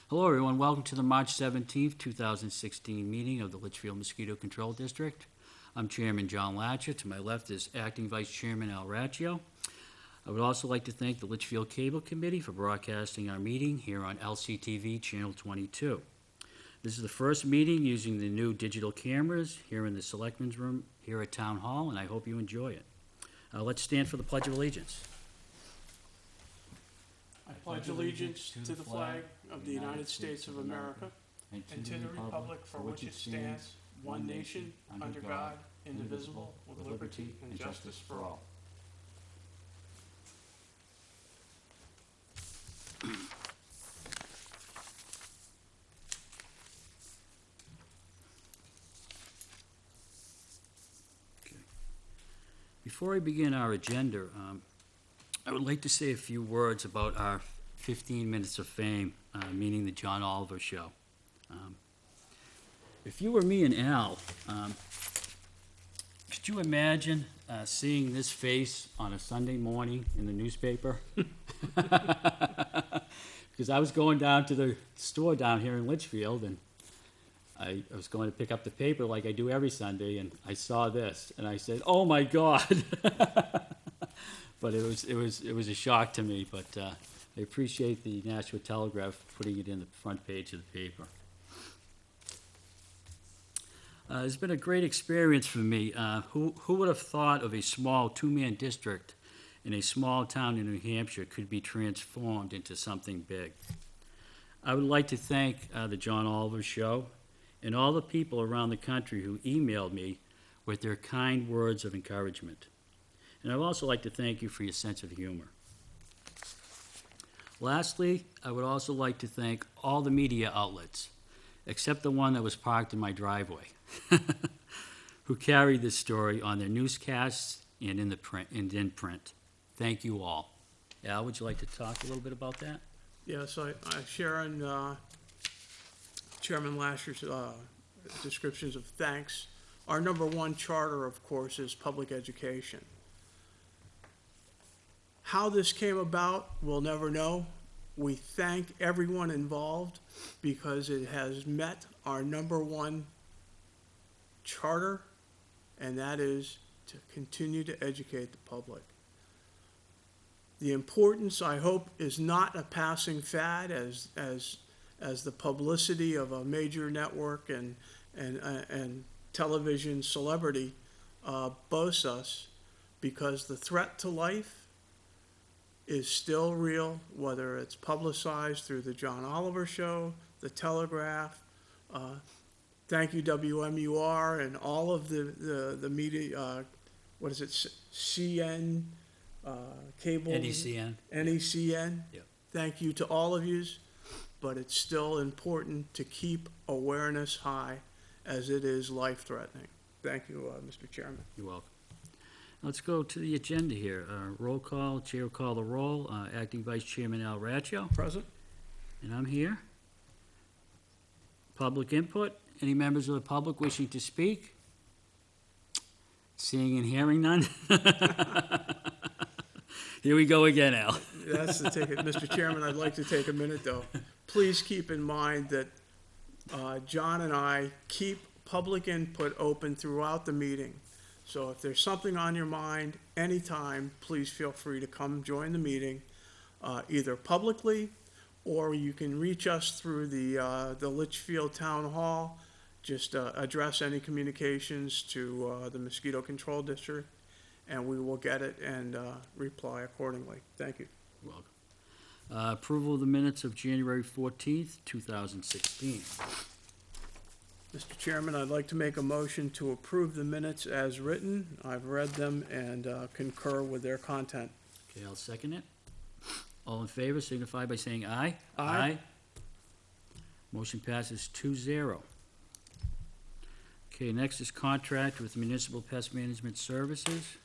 Hello, everyone. Welcome to the March 17th, 2016 meeting of the Litchfield Mosquito Control District. I'm Chairman John Latcher. To my left is Acting Vice Chairman Al Raccio. I would also like to thank the Litchfield Cable Committee for broadcasting our meeting here on LCTV Channel 22. This is the first meeting using the new digital cameras here in the Selectmen's Room here at Town Hall, and I hope you enjoy it. Let's stand for the Pledge of Allegiance. I pledge allegiance to the flag of the United States of America and to the republic for which it stands, one nation, under God, indivisible, with liberty and justice for all. Before I begin our agenda, I would like to say a few words about our 15 Minutes of Fame, meaning the John Oliver Show. If you were me and Al, could you imagine seeing this face on a Sunday morning in the newspaper? Because I was going down to the store down here in Litchfield, and I was going to pick up the paper like I do every Sunday, and I saw this, and I said, "Oh my God!" But it was a shock to me. But I appreciate the Nashua Telegraph putting it in the front page of the paper. It's been a great experience for me. Who would have thought of a small two-man district in a small town in New Hampshire could be transformed into something big? I would like to thank the John Oliver Show and all the people around the country who emailed me with their kind words of encouragement. And I'd also like to thank you for your sense of humor. Lastly, I would also like to thank all the media outlets, except the one that was parked in my driveway, who carried this story on their newscasts and in print. Thank you all. Al, would you like to talk a little bit about that? Yes, I share in Chairman Lasher's descriptions of thanks. Our number one charter, of course, is public education. How this came about, we'll never know. We thank everyone involved because it has met our number one charter, and that is to continue to educate the public. The importance, I hope, is not a passing fad as the publicity of a major network and television celebrity boasts us, because the threat to life is still real, whether it's publicized through the John Oliver Show, the Telegraph. Thank you, WMUR, and all of the media, CN, cable? NECN. NECN. Yep. Thank you to all of you, but it's still important to keep awareness high as it is life-threatening. Thank you, Mr. Chairman. You're welcome. Let's go to the agenda here. Roll call, Chair will call the roll. Acting Vice Chairman Al Raccio. Present. And I'm here. Public input. Any members of the public wishing to speak? Seeing and hearing none? Here we go again, Al. That's the ticket. Mr. Chairman, I'd like to take a minute, though. Please keep in mind that John and I keep public input open throughout the meeting. So if there's something on your mind anytime, please feel free to come join the meeting, either publicly, or you can reach us through the Litchfield Town Hall. Just address any communications to the Mosquito Control District, and we will get it and reply accordingly. Thank you. You're welcome. Approval of the minutes of January 14th, 2016. Mr. Chairman, I'd like to make a motion to approve the minutes as written. I've read them and concur with their content. Okay, I'll second it. All in favor signify by saying aye. Aye. Motion passes 2-0. Okay, next is contract with Municipal Pest Management Services.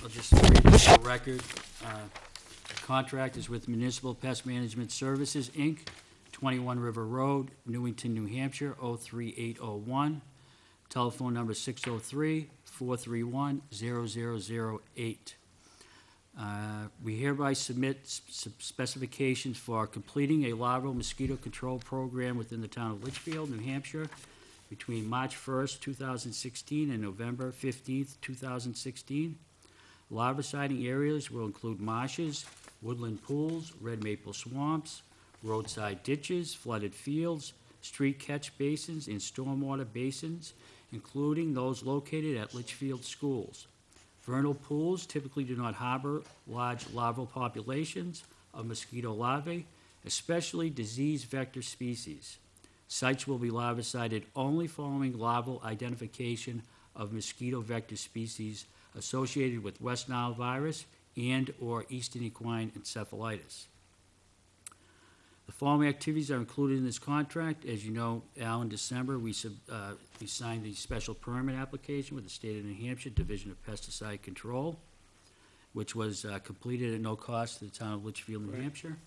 I'll just read this for record. The contract is with Municipal Pest Management Services, Inc., 21 River Road, Newington, New Hampshire, 03801. Telephone number 603-431-0008. We hereby submit specifications for completing a larval mosquito control program within the town of Litchfield, New Hampshire, between March 1st, 2016 and November 15th, 2016. Larviciding areas will include marshes, woodland pools, red maple swamps, roadside ditches, flooded fields, street catch basins, and stormwater basins, including those located at Litchfield schools. Vernal pools typically do not harbor large larval populations of mosquito larvae, especially disease vector species. Sites will be larvicided only following larval identification of mosquito vector species associated with West Nile virus and/or Eastern equine encephalitis. The following activities are included in this contract. As you know, Al, in December, we signed the special permit application with the state of New Hampshire Division of Pesticide Control, which was completed at no cost to the town of Litchfield, New Hampshire.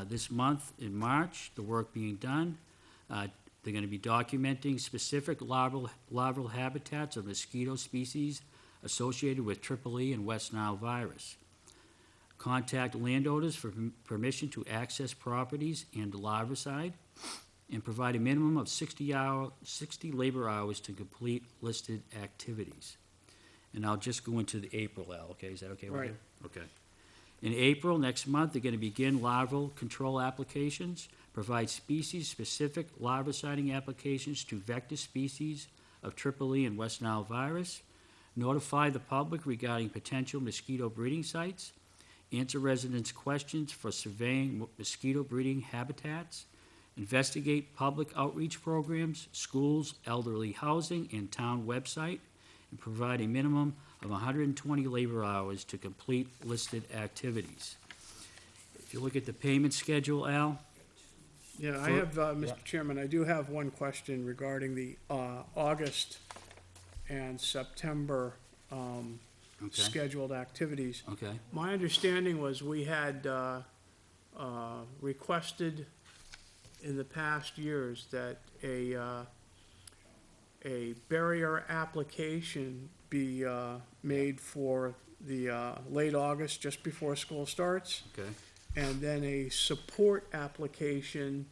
This month, in March, the work being done, they're going to be documenting specific larval habitats of mosquito species associated with EEE and West Nile virus. Contact landowners for permission to access properties and larvicide, and provide a minimum of 60 labor hours to complete listed activities. And I'll just go into the April, Al, okay? Is that okay with you? Right. Okay. In April, next month, they're going to begin larval control applications, provide species-specific larviciding applications to vector species of EEE and West Nile virus, notify the public regarding potential mosquito breeding sites, answer residents' questions for surveying mosquito breeding habitats, investigate public outreach programs, schools, elderly housing, and town website, and provide a minimum of 120 labor hours to complete listed activities. If you look at the payment schedule, Al, Yeah, I have, Mr. Chairman, I do have one question regarding the August and September scheduled activities. okay, My understanding was we had requested in the past years that a barrier application be made for the late August, just before school starts, okay, and then a support application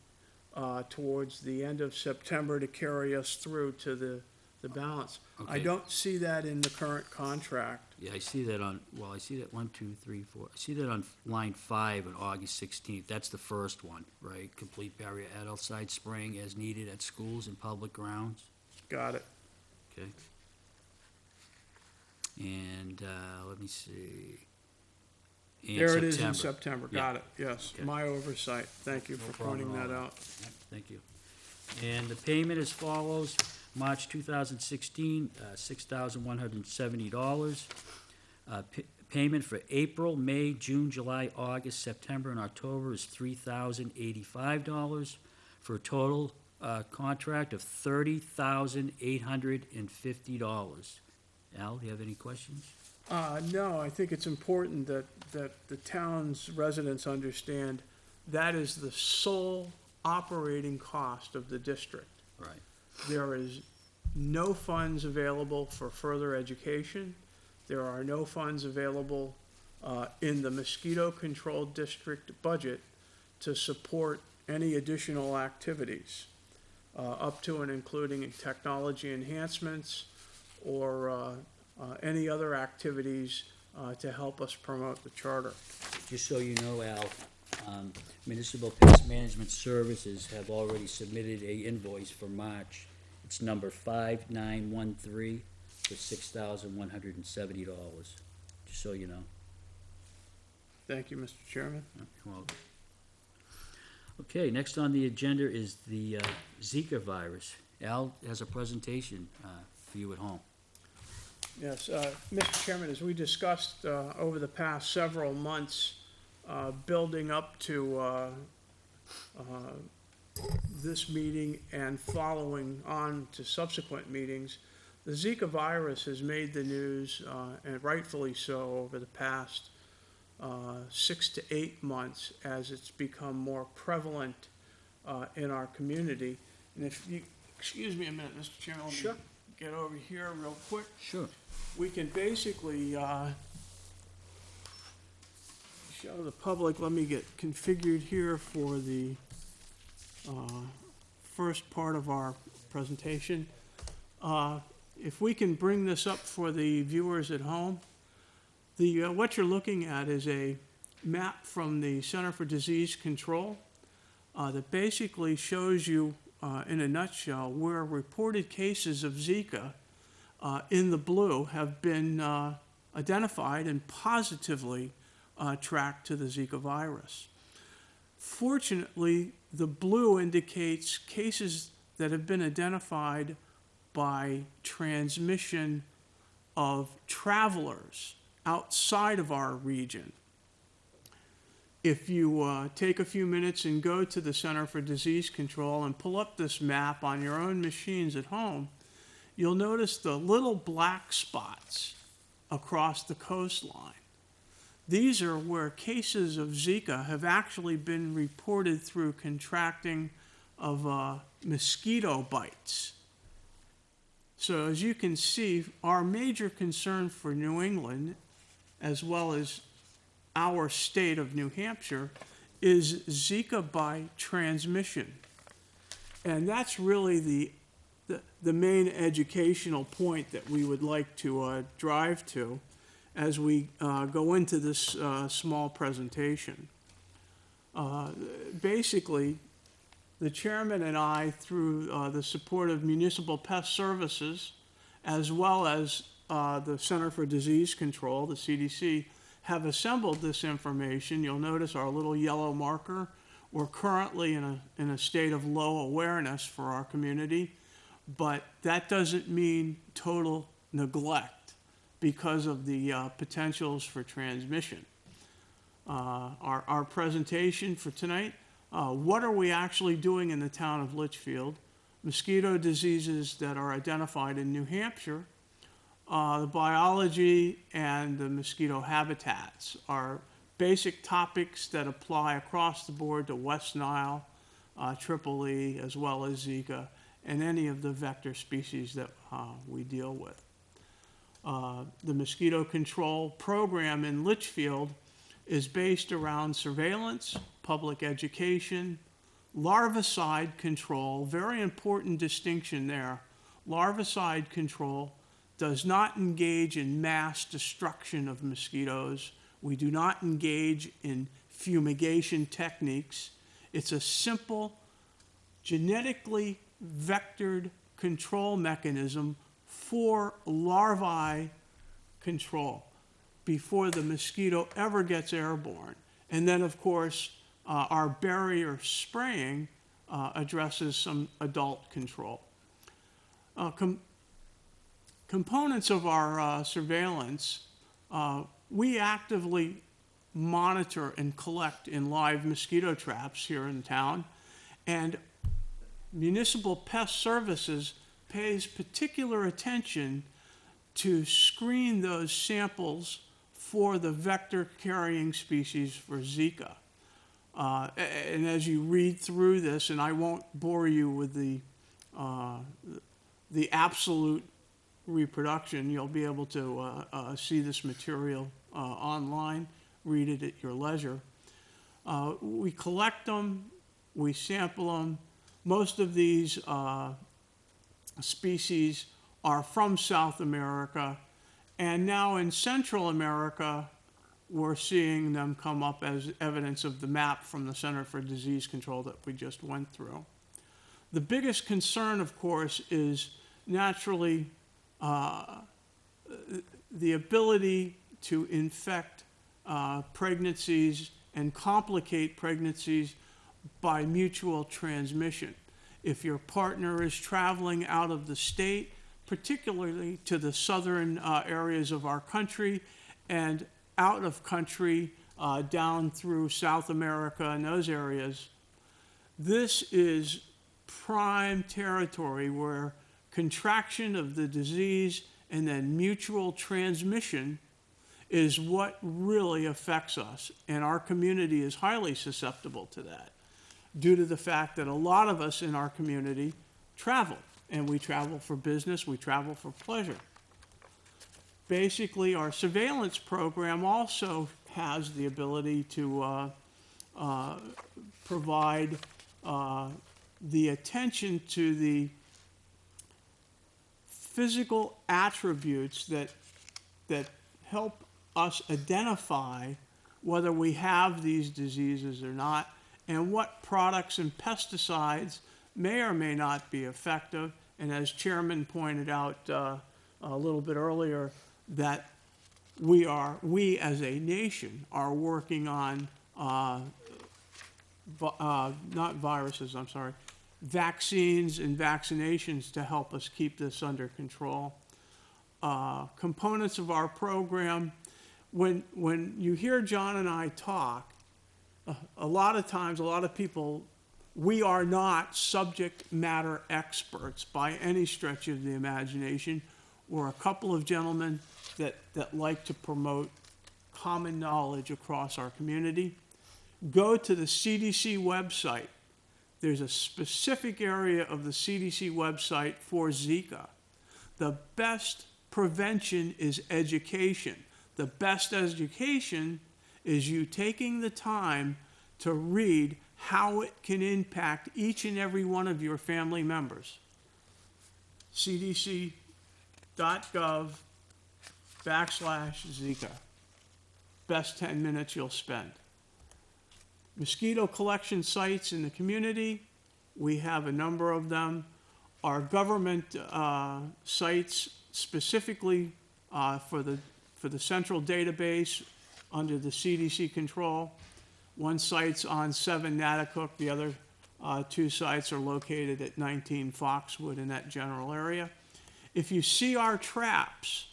towards the end of September to carry us through to the balance. I Okay. don't see that in the current contract. yeah, I see that on, well, I see that 1, 2, 3, 4, I see that on line 5 on August 16th, that's the first one, right? Complete barrier adult site spraying as needed at schools and public grounds, Got it. okay? And, let me see. And There it is in September. Yeah. Got it, yes. Okay. My oversight. Thank you No for problem pointing at that all. out. Yep, thank you. And the payment as follows: March 2016, $6,170. Payment for April, May, June, July, August, September, and October is $3,085, for a total contract of $30,850. Al, do you have any questions? No, I think it's important that the town's residents understand that is the sole operating cost of the district. Right. There is no funds available for further education. There are no funds available in the mosquito control district budget to support any additional activities, up to and including technology enhancements or any other activities to help us promote the charter. Just so you know, Al, Municipal Pest Management Services have already submitted a invoice for March. It's number 5913 for $6,170, just so you know. Thank you, Mr. Chairman. You're welcome. Okay, next on the agenda is the Zika virus. Al has a presentation for you at home. Yes, Mr. Chairman, as we discussed over the past several months, building up to this meeting and following on to subsequent meetings, the Zika virus has made the news, and rightfully so, over the past 6 to 8 months as it's become more prevalent in our community. And if you, excuse me a minute, Mr. Chairman, let me Sure. get over here real quick. Sure. We can basically show the public, let me get configured here for the first part of our presentation. If we can bring this up for the viewers at home, what you're looking at is a map from the Center for Disease Control that basically shows you, in a nutshell, where reported cases of Zika in the blue have been identified and positively tracked to the Zika virus. Fortunately, the blue indicates cases that have been identified by transmission of travelers outside of our region. If you take a few minutes and go to the Center for Disease Control and pull up this map on your own machines at home, you'll notice the little black spots across the coastline. These are where cases of Zika have actually been reported through contracting of mosquito bites. So as you can see, our major concern for New England, as well as our state of New Hampshire, is Zika by transmission. And that's really the main educational point that we would like to drive to as we go into this small presentation. Basically, the chairman and I, through the support of Municipal Pest Services, as well as the Center for Disease Control, the CDC, have assembled this information. You'll notice our little yellow marker. We're currently in a state of low awareness for our community, but that doesn't mean total neglect because of the potentials for transmission. Our presentation for tonight, what are we actually doing in the town of Litchfield? Mosquito diseases that are identified in New Hampshire, the biology and the mosquito habitats are basic topics that apply across the board to West Nile, Tripoli, as well as Zika, and any of the vector species that we deal with. The mosquito control program in Litchfield is based around surveillance, public education, larvicide control, very important distinction there. Larvicide control does not engage in mass destruction of mosquitoes. We do not engage in fumigation techniques. It's a simple, genetically vectored control mechanism for larvae control before the mosquito ever gets airborne. And then, of course, our barrier spraying addresses some adult control. Components of our surveillance, we actively monitor and collect in live mosquito traps here in town, and Municipal Pest Services pays particular attention to screen those samples for the vector-carrying species for Zika. And as you read through this, and I won't bore you with the absolute reproduction, you'll be able to see this material online, read it at your leisure. We collect them, we sample them. Most of these species are from South America, and now in Central America, we're seeing them come up as evidence of the map from the Center for Disease Control that we just went through. The biggest concern, of course, is naturally the ability to infect pregnancies and complicate pregnancies by mutual transmission. If your partner is traveling out of the state, particularly to the southern areas of our country and out of country down through South America and those areas, this is prime territory where contraction of the disease and then mutual transmission is what really affects us. And our community is highly susceptible to that due to the fact that a lot of us in our community travel. And we travel for business, we travel for pleasure. Basically, our surveillance program also has the ability to provide the attention to the physical attributes that help us identify whether we have these diseases or not, and what products and pesticides may or may not be effective. And as Chairman pointed out a little bit earlier, that we as a nation are working on not viruses, I'm sorry, vaccines and vaccinations to help us keep this under control. Components of our program, when you hear John and I talk, a lot of times, a lot of people, we are not subject matter experts by any stretch of the imagination. We're a couple of gentlemen that like to promote common knowledge across our community. Go to the CDC website. There's a specific area of the CDC website for Zika. The best prevention is education. The best education is you taking the time to read how it can impact each and every one of your family members. cdc.gov/Zika. Best 10 minutes you'll spend. Mosquito collection sites in the community, we have a number of them. Our government sites specifically for the central database under the CDC control. One site's on 7 Natticook, the other 2 sites are located at 19 Foxwood in that general area. If you see our traps,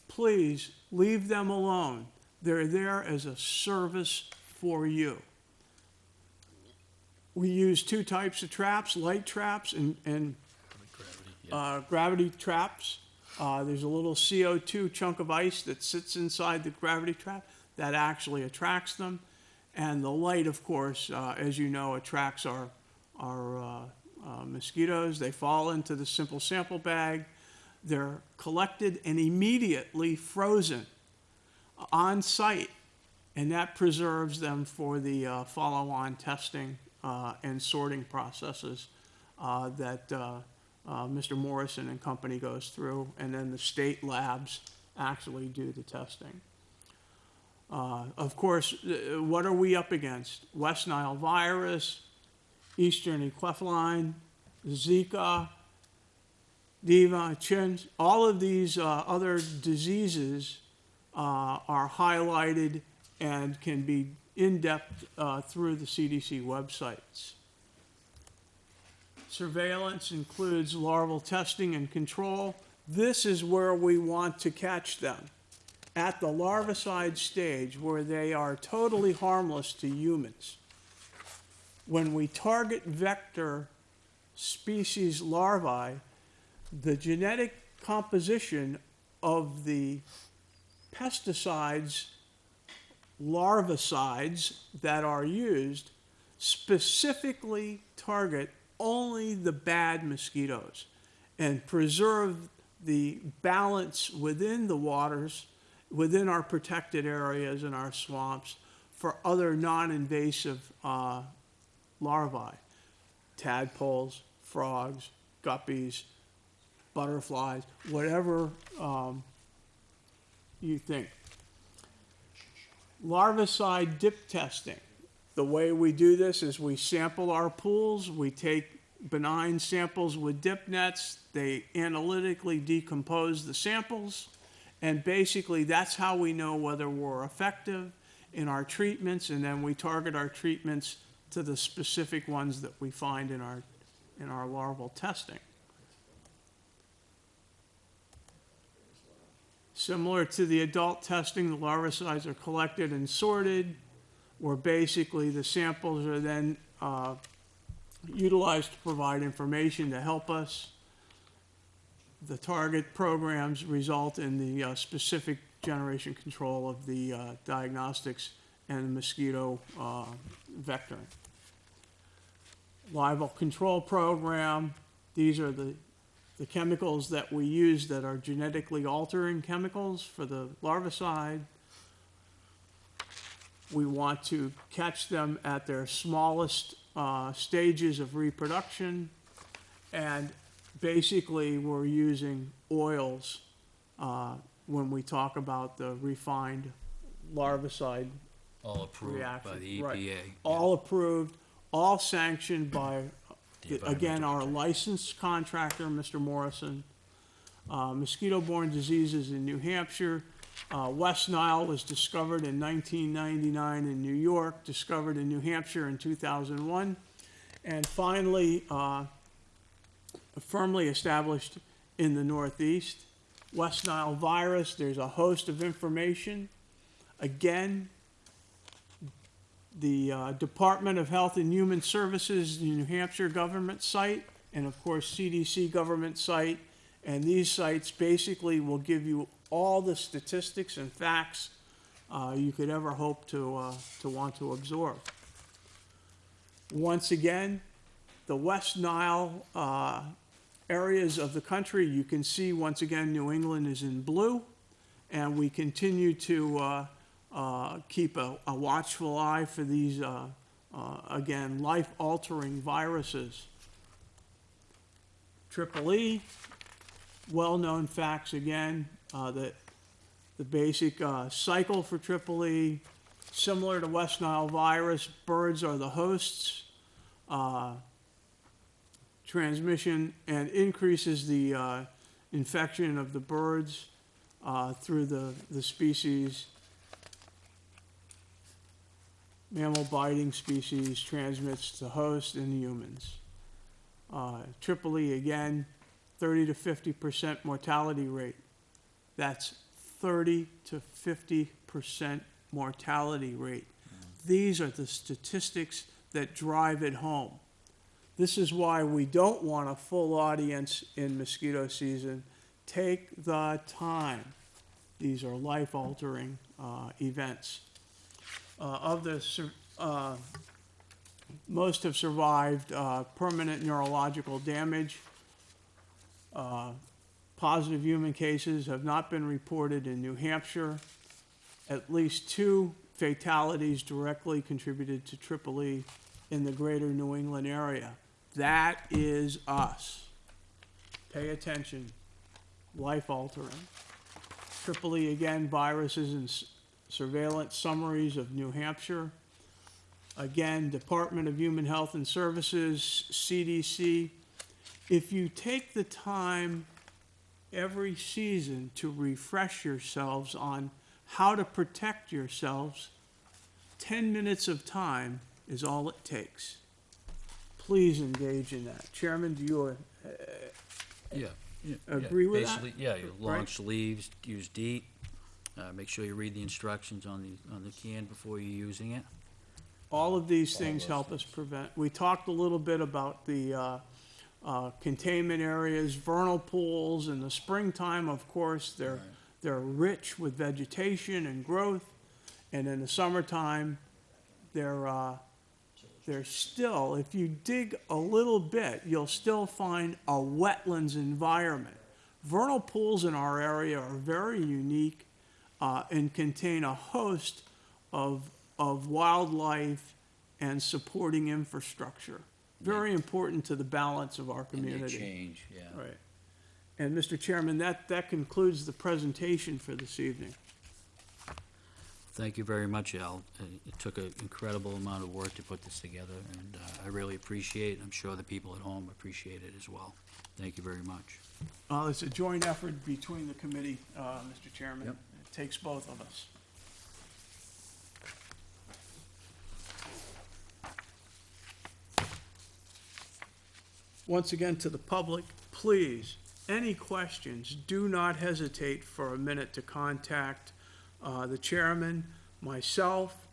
please leave them alone. They're there as a service for you. We use 2 types of traps, light traps and gravity traps. There's a little CO2 chunk of ice that sits inside the gravity trap that actually attracts them. And the light, of course, as you know, attracts our mosquitoes. They fall into the simple sample bag. They're collected and immediately frozen on site, and that preserves them for the follow-on testing and sorting processes that Mr. Morrison and company goes through, and then the state labs actually do the testing. Of course, what are we up against? West Nile virus, Eastern equefeline, Zika, Diva, chins, all of these other diseases are highlighted and can be in-depth through the CDC websites. Surveillance includes larval testing and control. This is where we want to catch them, at the larvicide stage where they are totally harmless to humans. When we target vector species larvae, the genetic composition of the pesticides, larvicides that are used specifically target only the bad mosquitoes and preserve the balance within the waters, within our protected areas and our swamps for other non-invasive larvae, tadpoles, frogs, guppies, butterflies, whatever you think. Larvicide dip testing. The way we do this is we sample our pools, we take benign samples with dip nets, they analytically decompose the samples, and basically that's how we know whether we're effective in our treatments, and then we target our treatments to the specific ones that we find in our larval testing. Similar to the adult testing, the larvicides are collected and sorted, where basically the samples are then utilized to provide information to help us. The target programs result in the specific generation control of the diagnostics and mosquito vectoring. Larval control program, these are the chemicals that we use that are genetically altering chemicals for the larvicide. We want to catch them at their smallest stages of reproduction. And basically, we're using oils when we talk about the refined larvicide All approved by reaction. the Right. EPA. All approved, all sanctioned by, The again, our environmental licensed contractor, Mr. Morrison. Mosquito-borne diseases in New Hampshire. West Nile was discovered in 1999 in New York, discovered in New Hampshire in 2001, and finally firmly established in the Northeast. West Nile virus, there's a host of information. Again, the Department of Health and Human Services, the New Hampshire government site, and of course CDC government site. And these sites basically will give you all the statistics and facts you could ever hope to want to absorb. Once again, the West Nile areas of the country, you can see once again New England is in blue, and we continue to keep a watchful eye for these, again, life-altering viruses. Triple E, well-known facts again, that the basic cycle for Triple E, similar to West Nile virus, birds are the hosts. Transmission and increases the infection of the birds through the species. Mammal biting species transmits to host and humans. Triple E again, 30 to 50% mortality rate. That's 30 to 50% mortality rate. These are the statistics that drive it home. This is why we don't want a full audience in mosquito season. Take the time. These are life-altering events. Most have survived permanent neurological damage. Positive human cases have not been reported in New Hampshire. At least 2 fatalities directly contributed to Triple E in the greater New England area. That is us. Pay attention. Life-altering. Triple E, again, viruses and surveillance summaries of New Hampshire. Again, Department of Human Health and Services, CDC. If you take the time every season to refresh yourselves on how to protect yourselves, 10 minutes of time is all it takes. Please engage in that. Chairman, do you agree with that? Basically, yeah, your long Right. sleeves, use DEET. Make sure you read the instructions on the can before you're using it. All of these things help us prevent. We talked a little bit about the containment areas, vernal pools. In the springtime, of course, they're rich with vegetation and growth. And in the summertime, they're still, if you dig a little bit, you'll still find a wetlands environment. Vernal pools in our area are very unique and contain a host of wildlife and supporting infrastructure. Very important to the balance of our And they community. change, yeah. Right. And Mr. Chairman, that concludes the presentation for this evening. Thank you very much, Al. It took an incredible amount of work to put this together, and I really appreciate it. I'm sure the people at home appreciate it as well. Thank you very much. It's a joint effort between the committee, Mr. Chairman. Yep. It takes both of us. Once again, to the public, please, any questions, do not hesitate for a minute to contact the chairman, myself,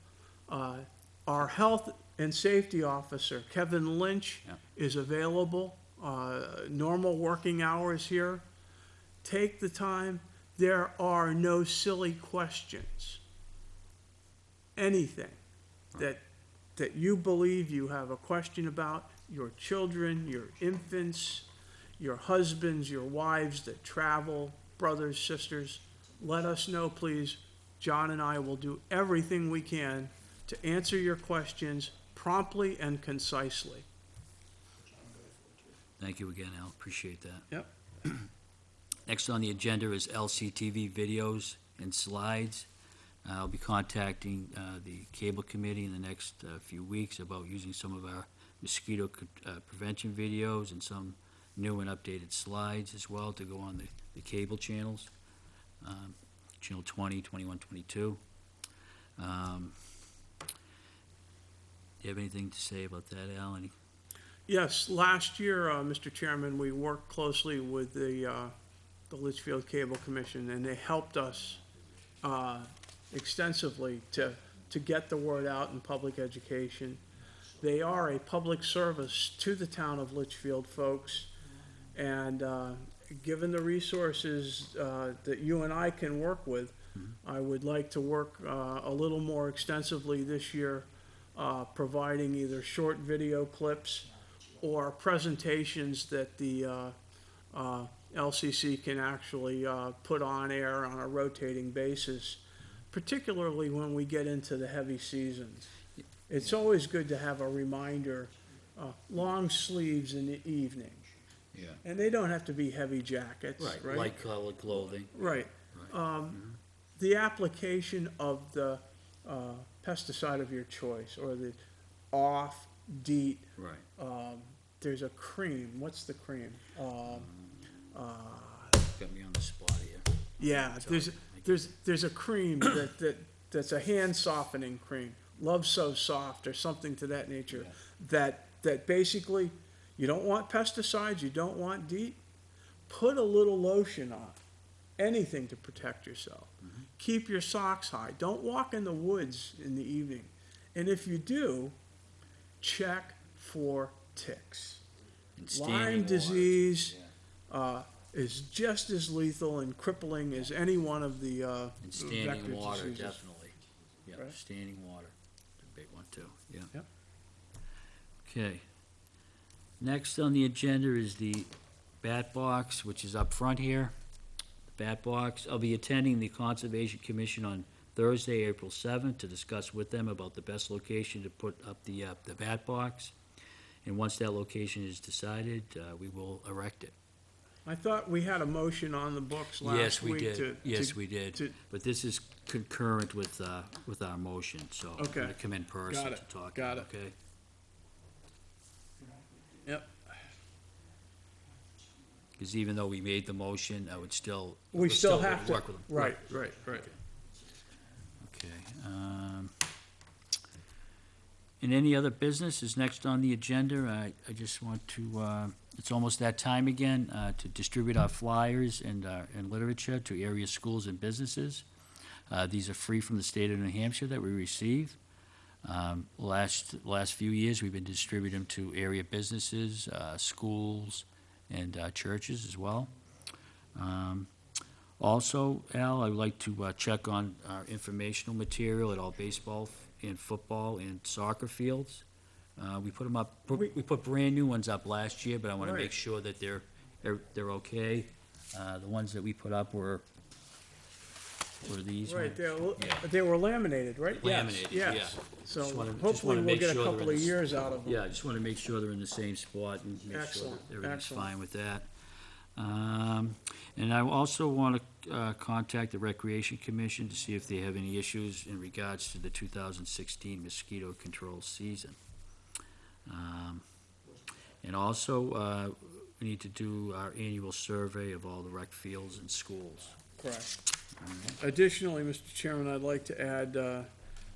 our health and safety officer, Kevin Lynch, Yep. is available, normal working hours here. Take the time. There are no silly questions. Anything that you believe you have a question about, your children, your infants, your husbands, your wives that travel, brothers, sisters, let us know, please. John and I will do everything we can to answer your questions promptly and concisely. Thank you again, Al. Appreciate that. Yep. Next on the agenda is LCTV videos and slides. I'll be contacting the Cable Committee in the next few weeks about using some of our mosquito prevention videos and some new and updated slides as well to go on the cable channels, channel 20, 21, 22. Do you have anything to say about that, Al? Yes, last year, Mr. Chairman, we worked closely with the Litchfield Cable Commission, and they helped us extensively to get the word out in public education. They are a public service to the town of Litchfield, folks, and given the resources that you and I can work with, I would like to work a little more extensively this year, providing either short video clips or presentations that the LCC can actually put on air on a rotating basis, particularly when we get into the heavy seasons. It's always good to have a reminder, long sleeves in the evening. Yeah. And they don't have to be heavy jackets, right? Light colored clothing. Right. Right. The application of the pesticide of your choice, or the off-DEET, Right. there's a cream. What's the cream? Got me on the spot here. Yeah, there's a cream that's a hand softening cream. Love So Soft or something to that nature. Yeah. That basically, you don't want pesticides, you don't want DEET. Put a little lotion on. Anything to protect yourself. Mm-hmm. Keep your socks high. Don't walk in the woods in the evening. And if you do, check for ticks. And standing Lyme water. disease Yeah. is just as lethal and crippling as any one of the And standing vector water, diseases. definitely. Yeah, Right. standing water, a big one too, yeah. Yep. Okay. Next on the agenda is the Bat Box, which is up front here. The Bat Box, I'll be attending the Conservation Commission on Thursday, April 7th, to discuss with them about the best location to put up the Bat Box. And once that location is decided, we will erect it. I thought we had a motion on the books last week to. Yes, we did. to- But this is concurrent with our motion, so I'm Okay. gonna come in person Got to it. talk, Got it. okay? Yep. Because even though we made the motion, I would still. We we're still gonna have to. work with them. Right. Okay. And any other business is next on the agenda. I just want to, it's almost that time again, to distribute our flyers and literature to area schools and businesses. These are free from the state of New Hampshire that we receive. Last few years, we've been distributing them to area businesses, schools, and churches as well. Also, Al, I would like to check on our informational material at all baseball and football and soccer fields. We put them up, we put brand new ones up last year, but I want to Right. make sure that they're okay. The ones that we put up were these Right, ones. Yeah. they were laminated, right? Yes, Laminated, yes. yeah. So Just wanna hopefully we'll make get a sure they're couple in of the s- years out of them. Yeah, I just want to make sure they're in the same spot and make sure Excellent, that everything's excellent. fine with that. And I also want to contact the Recreation Commission to see if they have any issues in regards to the 2016 mosquito control season. And also, we need to do our annual survey of all the rec fields and schools. Correct. Additionally, Mr. Chairman, I'd like to add,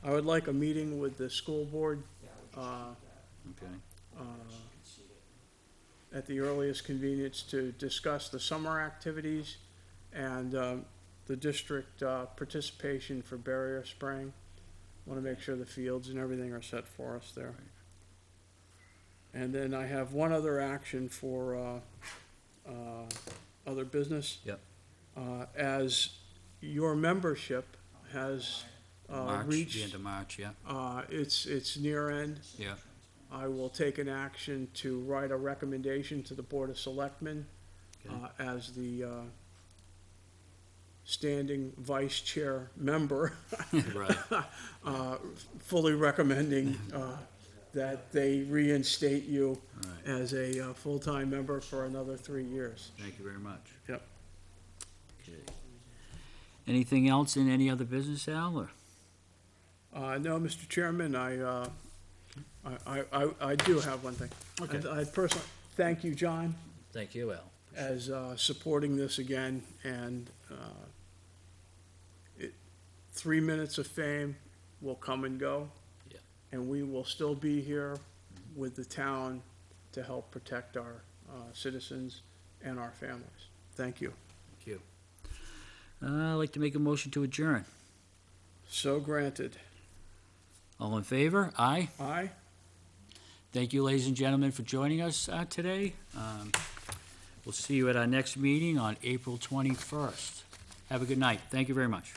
I would like a meeting with the school board, Okay? at the earliest convenience to discuss the summer activities and, the district, participation for barrier spraying. Want to make sure the fields and everything are set for us there. And then I have one other action for, other business. Yep. As your membership has, March, the reached, end of March, yeah, its near end, yeah. I will take an action to write a recommendation to the Board of Selectmen Okay. as the standing vice chair member, Right. fully recommending that they reinstate you Right. as a full-time member for another 3 years. Thank you very much. Yep. Okay. Anything else in any other business, Al, or? No, Mr. Chairman, I do have one thing. Okay. I personally thank you, John, Thank you, Al. as supporting this again, and 3 minutes of fame will come and go. Yeah. And we will still be here with the town to help protect our citizens and our families. Thank you. Thank you. I'd like to make a motion to adjourn. So granted. All in favor? Aye. Aye? Thank you, ladies and gentlemen, for joining us today. We'll see you at our next meeting on April 21st. Have a good night. Thank you very much.